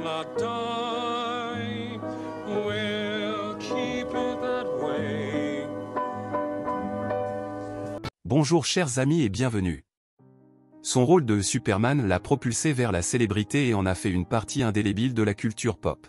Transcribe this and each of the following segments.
not die. We'll keep it that way. Bonjour chers amis et bienvenue. Son rôle de Superman l'a propulsé vers la célébrité et en a fait une partie indélébile de la culture pop.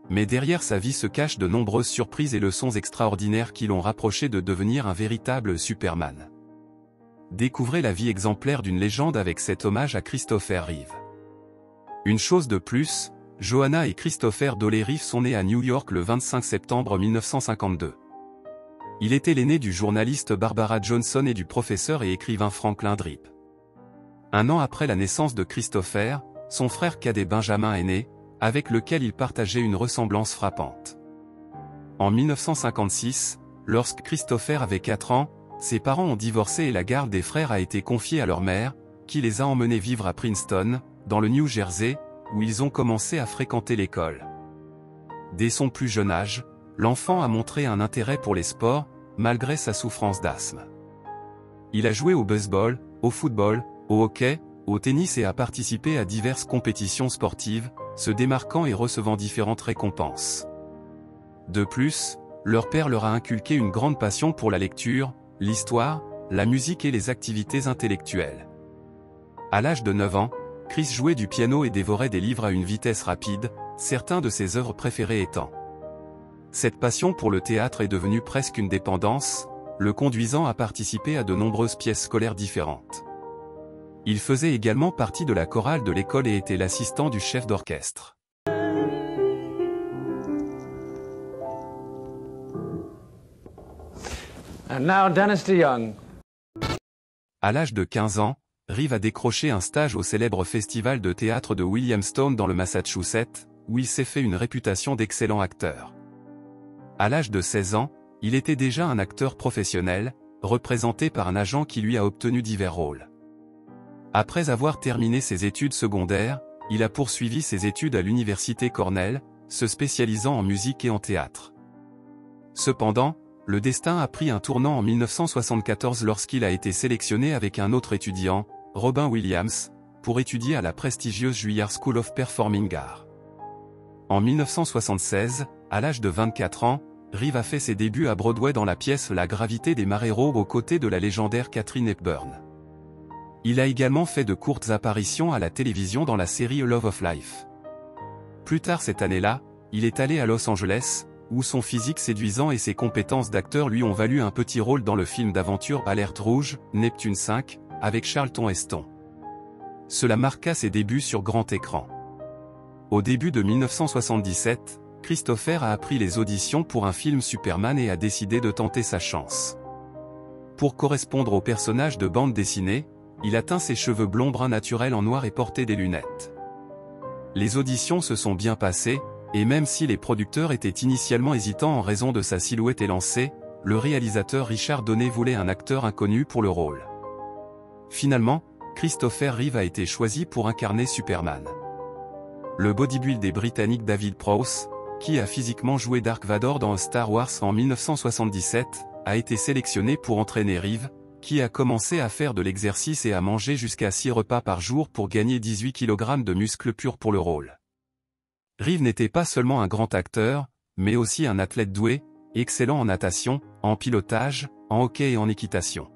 Mais derrière sa vie se cachent de nombreuses surprises et leçons extraordinaires qui l'ont rapproché de devenir un véritable Superman. Découvrez la vie exemplaire d'une légende avec cet hommage à Christopher Reeve. Une chose de plus, Johanna et Christopher Doley Reeve sont nés à New York le 25 septembre 1952. Il était l'aîné du journaliste Barbara Johnson et du professeur et écrivain Franklin Drip. Un an après la naissance de Christopher, son frère cadet Benjamin est né, avec lequel il partageait une ressemblance frappante. En 1956, lorsque Christopher avait 4 ans, ses parents ont divorcé et la garde des frères a été confiée à leur mère, qui les a emmenés vivre à Princeton, dans le New Jersey, où ils ont commencé à fréquenter l'école. Dès son plus jeune âge, l'enfant a montré un intérêt pour les sports, malgré sa souffrance d'asthme. Il a joué au baseball, au football, au hockey, au tennis et a participé à diverses compétitions sportives, se démarquant et recevant différentes récompenses. De plus, leur père leur a inculqué une grande passion pour la lecture, l'histoire, la musique et les activités intellectuelles. À l'âge de 9 ans, Chris jouait du piano et dévorait des livres à une vitesse rapide, certains de ses œuvres préférées étant. Cette passion pour le théâtre est devenue presque une dépendance, le conduisant à participer à de nombreuses pièces scolaires différentes. Il faisait également partie de la chorale de l'école et était l'assistant du chef d'orchestre. And now Dennis DeYoung. À l'âge de 15 ans, Reeve a décroché un stage au célèbre festival de théâtre de Williamstown dans le Massachusetts, où il s'est fait une réputation d'excellent acteur. À l'âge de 16 ans, il était déjà un acteur professionnel, représenté par un agent qui lui a obtenu divers rôles. Après avoir terminé ses études secondaires, il a poursuivi ses études à l'université Cornell, se spécialisant en musique et en théâtre. Cependant, le destin a pris un tournant en 1974 lorsqu'il a été sélectionné avec un autre étudiant, Robin Williams, pour étudier à la prestigieuse Juilliard School of Performing Arts. En 1976, à l'âge de 24 ans, Reeve a fait ses débuts à Broadway dans la pièce La gravité des marées-rouges aux côtés de la légendaire Katharine Hepburn. Il a également fait de courtes apparitions à la télévision dans la série A Love of Life. Plus tard cette année-là, il est allé à Los Angeles, où son physique séduisant et ses compétences d'acteur lui ont valu un petit rôle dans le film d'aventure Alerte Rouge, Neptune 5, avec Charlton Heston. Cela marqua ses débuts sur grand écran. Au début de 1977, Christopher a appris les auditions pour un film Superman et a décidé de tenter sa chance. Pour correspondre au personnage de bande dessinée, il a teint ses cheveux blonds bruns naturels en noir et porté des lunettes. Les auditions se sont bien passées, et même si les producteurs étaient initialement hésitants en raison de sa silhouette élancée, le réalisateur Richard Donner voulait un acteur inconnu pour le rôle. Finalement, Christopher Reeve a été choisi pour incarner Superman. Le bodybuilder britannique David Prowse, qui a physiquement joué Dark Vador dans Star Wars en 1977, a été sélectionné pour entraîner Reeve, qui a commencé à faire de l'exercice et à manger jusqu'à 6 repas par jour pour gagner 18 kg de muscles purs pour le rôle. Reeve n'était pas seulement un grand acteur, mais aussi un athlète doué, excellent en natation, en pilotage, en hockey et en équitation.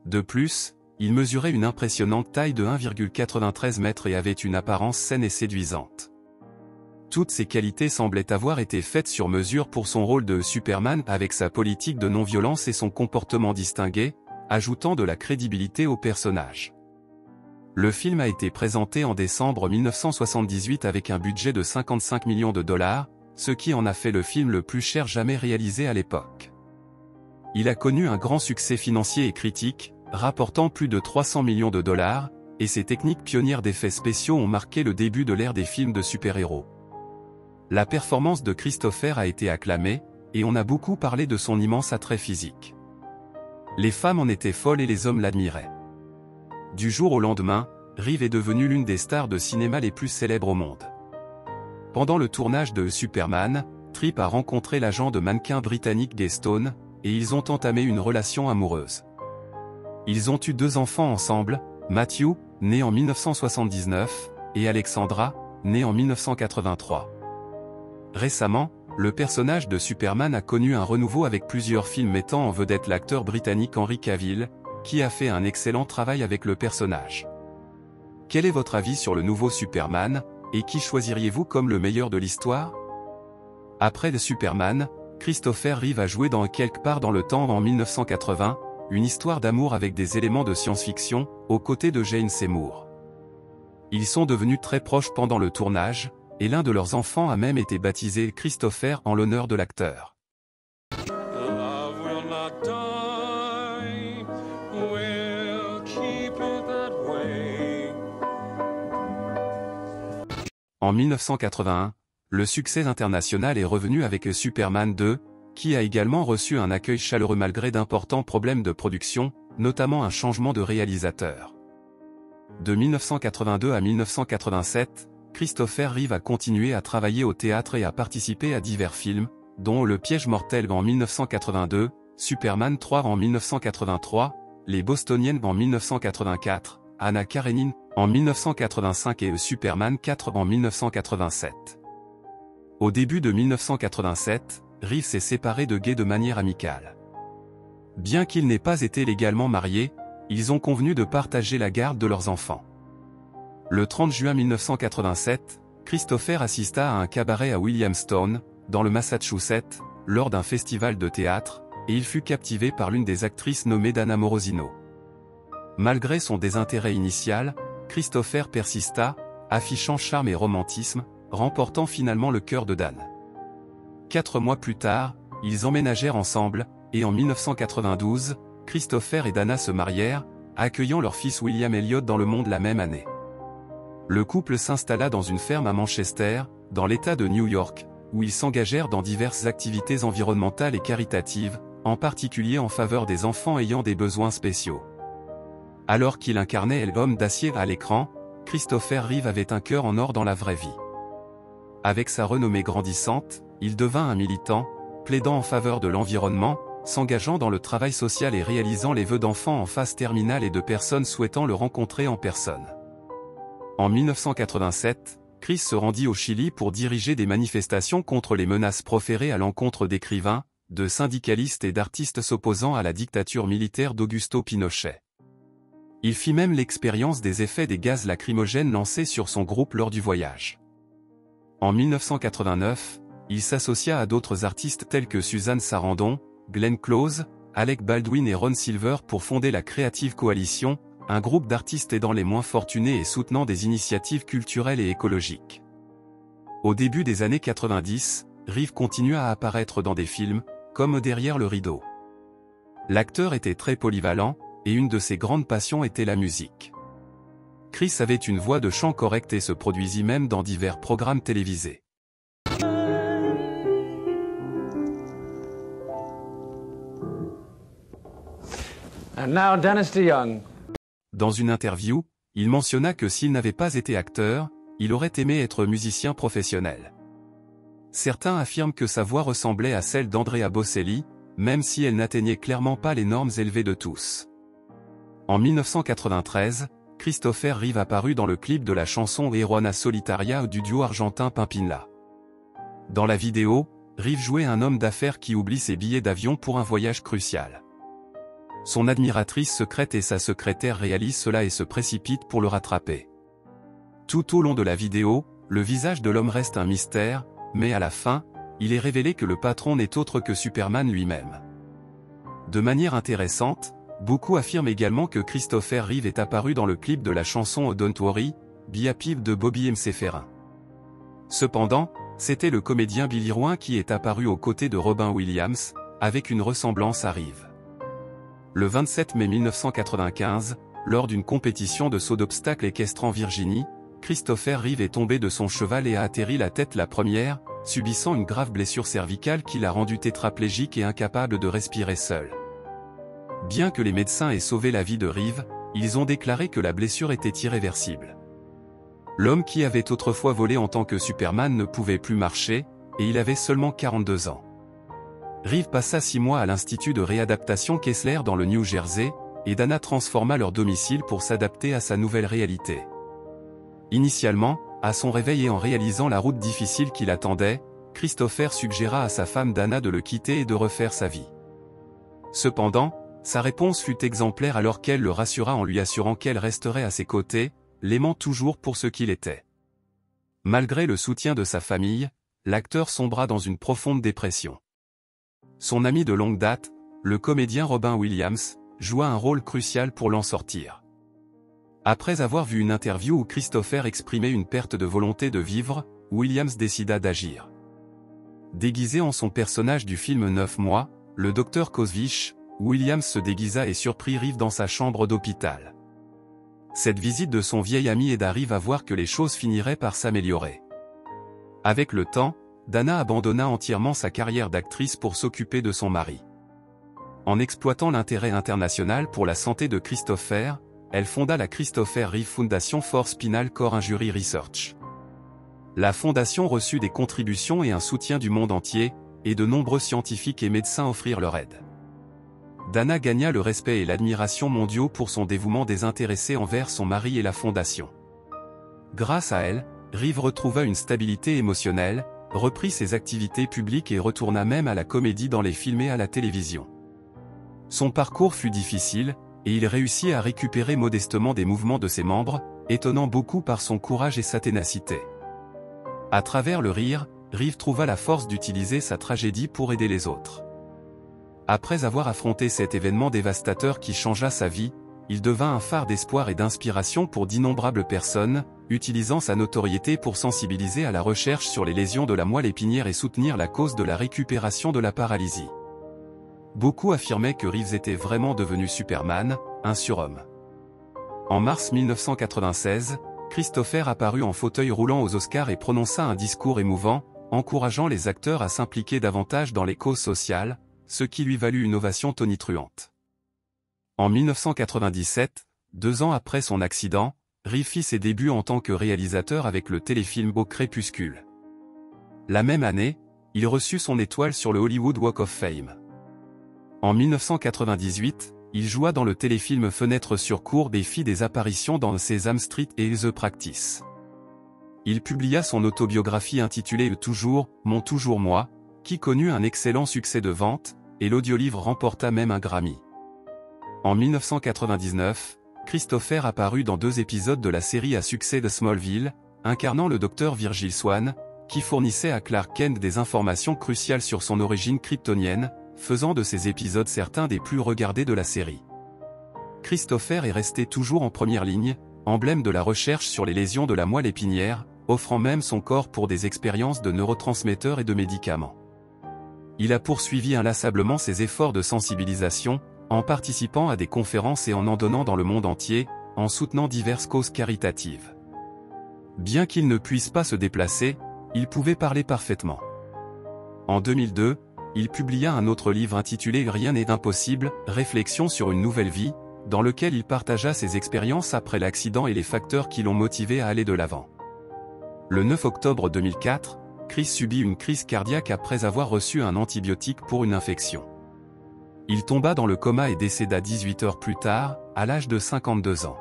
De plus, il mesurait une impressionnante taille de 1,93 m et avait une apparence saine et séduisante. Toutes ces qualités semblaient avoir été faites sur mesure pour son rôle de Superman avec sa politique de non-violence et son comportement distingué, ajoutant de la crédibilité au personnage. Le film a été présenté en décembre 1978 avec un budget de 55 millions de dollars, ce qui en a fait le film le plus cher jamais réalisé à l'époque. Il a connu un grand succès financier et critique, rapportant plus de 300 millions de dollars, et ses techniques pionnières d'effets spéciaux ont marqué le début de l'ère des films de super-héros. La performance de Christopher a été acclamée, et on a beaucoup parlé de son immense attrait physique. Les femmes en étaient folles et les hommes l'admiraient. Du jour au lendemain, Reeve est devenu l'une des stars de cinéma les plus célèbres au monde. Pendant le tournage de Superman, Tripp a rencontré l'agent de mannequin britannique Gay Stone, et ils ont entamé une relation amoureuse. Ils ont eu 2 enfants ensemble, Matthew, né en 1979, et Alexandra, né en 1983. Récemment, le personnage de Superman a connu un renouveau avec plusieurs films mettant en vedette l'acteur britannique Henry Cavill, qui a fait un excellent travail avec le personnage. Quel est votre avis sur le nouveau Superman, et qui choisiriez-vous comme le meilleur de l'histoire? Après The Superman, Christopher Reeve a joué dans Quelque part dans le temps en 1980, une histoire d'amour avec des éléments de science-fiction, aux côtés de Jane Seymour. Ils sont devenus très proches pendant le tournage, et l'un de leurs enfants a même été baptisé Christopher en l'honneur de l'acteur. Love will not die, we'll keep it that way. En 1981, le succès international est revenu avec Superman 2, qui a également reçu un accueil chaleureux malgré d'importants problèmes de production, notamment un changement de réalisateur. De 1982 à 1987, Christopher Reeve a continué à travailler au théâtre et a participé à divers films, dont Le Piège mortel en 1982, Superman 3 en 1983, Les Bostoniennes en 1984, Anna Karenine en 1985 et Superman 4 en 1987. Au début de 1987, Reeve s'est séparé de Gay de manière amicale. Bien qu'ils n'aient pas été légalement mariés, ils ont convenu de partager la garde de leurs enfants. Le 30 juin 1987, Christopher assista à un cabaret à Williamstown, dans le Massachusetts, lors d'un festival de théâtre, et il fut captivé par l'une des actrices nommée Dana Morosino. Malgré son désintérêt initial, Christopher persista, affichant charme et romantisme, remportant finalement le cœur de Dan. 4 mois plus tard, ils emménagèrent ensemble, et en 1992, Christopher et Dana se marièrent, accueillant leur fils William Elliot dans le monde la même année. Le couple s'installa dans une ferme à Manchester, dans l'État de New York, où ils s'engagèrent dans diverses activités environnementales et caritatives, en particulier en faveur des enfants ayant des besoins spéciaux. Alors qu'il incarnait l'homme d'acier à l'écran, Christopher Reeve avait un cœur en or dans la vraie vie. Avec sa renommée grandissante, il devint un militant, plaidant en faveur de l'environnement, s'engageant dans le travail social et réalisant les vœux d'enfants en phase terminale et de personnes souhaitant le rencontrer en personne. En 1987, Chris se rendit au Chili pour diriger des manifestations contre les menaces proférées à l'encontre d'écrivains, de syndicalistes et d'artistes s'opposant à la dictature militaire d'Augusto Pinochet. Il fit même l'expérience des effets des gaz lacrymogènes lancés sur son groupe lors du voyage. En 1989, il s'associa à d'autres artistes tels que Suzanne Sarandon, Glenn Close, Alec Baldwin et Ron Silver pour fonder la Creative Coalition, un groupe d'artistes aidant les moins fortunés et soutenant des initiatives culturelles et écologiques. Au début des années 90, Reeve continua à apparaître dans des films, comme Derrière le rideau. L'acteur était très polyvalent, et une de ses grandes passions était la musique. Chris avait une voix de chant correcte et se produisit même dans divers programmes télévisés. And now Dennis DeYoung. Dans une interview, il mentionna que s'il n'avait pas été acteur, il aurait aimé être musicien professionnel. Certains affirment que sa voix ressemblait à celle d'Andrea Bocelli, même si elle n'atteignait clairement pas les normes élevées de tous. En 1993, Christopher Reeve apparut dans le clip de la chanson Heroana Solitaria du duo argentin Pimpinela. Dans la vidéo, Reeve jouait un homme d'affaires qui oublie ses billets d'avion pour un voyage crucial. Son admiratrice secrète et sa secrétaire réalisent cela et se précipitent pour le rattraper. Tout au long de la vidéo, le visage de l'homme reste un mystère, mais à la fin, il est révélé que le patron n'est autre que Superman lui-même. De manière intéressante, beaucoup affirment également que Christopher Reeve est apparu dans le clip de la chanson Don't Worry, Be Happy de Bobby McFerrin. Cependant, c'était le comédien Billy Rouen qui est apparu aux côtés de Robin Williams, avec une ressemblance à Reeve. Le 27 mai 1995, lors d'une compétition de saut d'obstacles équestre en Virginie, Christopher Reeve est tombé de son cheval et a atterri la tête la première, subissant une grave blessure cervicale qui l'a rendu tétraplégique et incapable de respirer seul. Bien que les médecins aient sauvé la vie de Reeve, ils ont déclaré que la blessure était irréversible. L'homme qui avait autrefois volé en tant que Superman ne pouvait plus marcher, et il avait seulement 42 ans. Reeve passa 6 mois à l'Institut de réadaptation Kessler dans le New Jersey, et Dana transforma leur domicile pour s'adapter à sa nouvelle réalité. Initialement, à son réveil et en réalisant la route difficile qui l'attendait, Christopher suggéra à sa femme Dana de le quitter et de refaire sa vie. Cependant, sa réponse fut exemplaire alors qu'elle le rassura en lui assurant qu'elle resterait à ses côtés, l'aimant toujours pour ce qu'il était. Malgré le soutien de sa famille, l'acteur sombra dans une profonde dépression. Son ami de longue date, le comédien Robin Williams, joua un rôle crucial pour l'en sortir. Après avoir vu une interview où Christopher exprimait une perte de volonté de vivre, Williams décida d'agir. Déguisé en son personnage du film 9 mois, le Dr Kozvich, Williams se déguisa et surprit Reeve dans sa chambre d'hôpital. Cette visite de son vieil ami aida Reeve à voir que les choses finiraient par s'améliorer. Avec le temps, Dana abandonna entièrement sa carrière d'actrice pour s'occuper de son mari. En exploitant l'intérêt international pour la santé de Christopher, elle fonda la Christopher Reeve Foundation for Spinal Cord Injury Research. La fondation reçut des contributions et un soutien du monde entier, et de nombreux scientifiques et médecins offrirent leur aide. Dana gagna le respect et l'admiration mondiaux pour son dévouement désintéressé envers son mari et la fondation. Grâce à elle, Reeve retrouva une stabilité émotionnelle, reprit ses activités publiques et retourna même à la comédie dans les films et à la télévision. Son parcours fut difficile, et il réussit à récupérer modestement des mouvements de ses membres, étonnant beaucoup par son courage et sa ténacité. À travers le rire, Reeve trouva la force d'utiliser sa tragédie pour aider les autres. Après avoir affronté cet événement dévastateur qui changea sa vie, il devint un phare d'espoir et d'inspiration pour d'innombrables personnes, utilisant sa notoriété pour sensibiliser à la recherche sur les lésions de la moelle épinière et soutenir la cause de la récupération de la paralysie. Beaucoup affirmaient que Reeves était vraiment devenu Superman, un surhomme. En mars 1996, Christopher apparut en fauteuil roulant aux Oscars et prononça un discours émouvant, encourageant les acteurs à s'impliquer davantage dans les causes sociales, ce qui lui valut une ovation tonitruante. En 1997, 2 ans après son accident, Reeves fit ses débuts en tant que réalisateur avec le téléfilm Au crépuscule. La même année, il reçut son étoile sur le Hollywood Walk of Fame. En 1998, il joua dans le téléfilm Fenêtre sur courbe et fit des apparitions dans Sesame Street et The Practice. Il publia son autobiographie intitulée Toujours, mon toujours moi, qui connut un excellent succès de vente, et l'audiolivre remporta même un Grammy. En 1999, Christopher apparut dans 2 épisodes de la série à succès de Smallville, incarnant le docteur Virgil Swan, qui fournissait à Clark Kent des informations cruciales sur son origine kryptonienne, faisant de ces épisodes certains des plus regardés de la série. Christopher est resté toujours en première ligne, emblème de la recherche sur les lésions de la moelle épinière, offrant même son corps pour des expériences de neurotransmetteurs et de médicaments. Il a poursuivi inlassablement ses efforts de sensibilisation, en participant à des conférences et en donnant dans le monde entier, en soutenant diverses causes caritatives. Bien qu'il ne puisse pas se déplacer, il pouvait parler parfaitement. En 2002, il publia un autre livre intitulé Rien n'est impossible, réflexion sur une nouvelle vie, dans lequel il partagea ses expériences après l'accident et les facteurs qui l'ont motivé à aller de l'avant. Le 9 octobre 2004, Chris subit une crise cardiaque après avoir reçu un antibiotique pour une infection. Il tomba dans le coma et décéda 18 heures plus tard, à l'âge de 52 ans.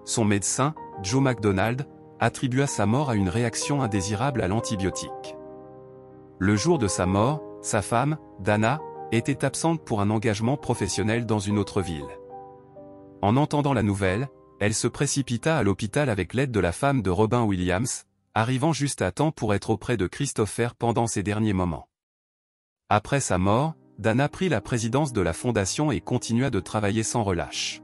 Son médecin, Joe McDonald, attribua sa mort à une réaction indésirable à l'antibiotique. Le jour de sa mort, sa femme, Dana, était absente pour un engagement professionnel dans une autre ville. En entendant la nouvelle, elle se précipita à l'hôpital avec l'aide de la femme de Robin Williams, arrivant juste à temps pour être auprès de Christopher pendant ses derniers moments. Après sa mort, Dana prit la présidence de la fondation et continua de travailler sans relâche.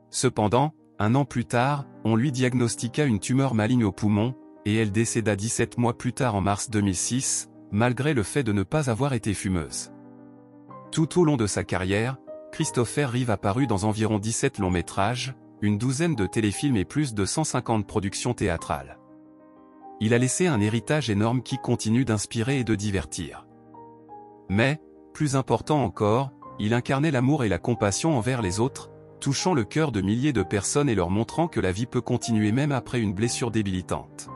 Cependant, 1 an plus tard, on lui diagnostiqua une tumeur maligne au poumon, et elle décéda 17 mois plus tard en mars 2006, malgré le fait de ne pas avoir été fumeuse. Tout au long de sa carrière, Christopher Reeve apparut dans environ 17 longs métrages, une douzaine de téléfilms et plus de 150 productions théâtrales. Il a laissé un héritage énorme qui continue d'inspirer et de divertir. Mais, plus important encore, il incarnait l'amour et la compassion envers les autres, touchant le cœur de milliers de personnes et leur montrant que la vie peut continuer même après une blessure débilitante.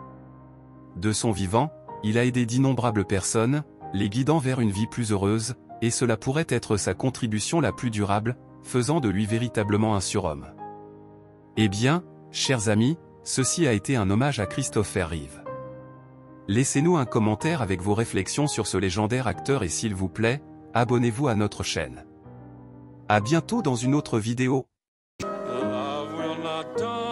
De son vivant, il a aidé d'innombrables personnes, les guidant vers une vie plus heureuse, et cela pourrait être sa contribution la plus durable, faisant de lui véritablement un surhomme. Eh bien, chers amis, Ceci a été un hommage à Christopher Reeve. Laissez-nous un commentaire avec vos réflexions sur ce légendaire acteur et s'il vous plaît, abonnez-vous à notre chaîne. À bientôt dans une autre vidéo. Love will not die.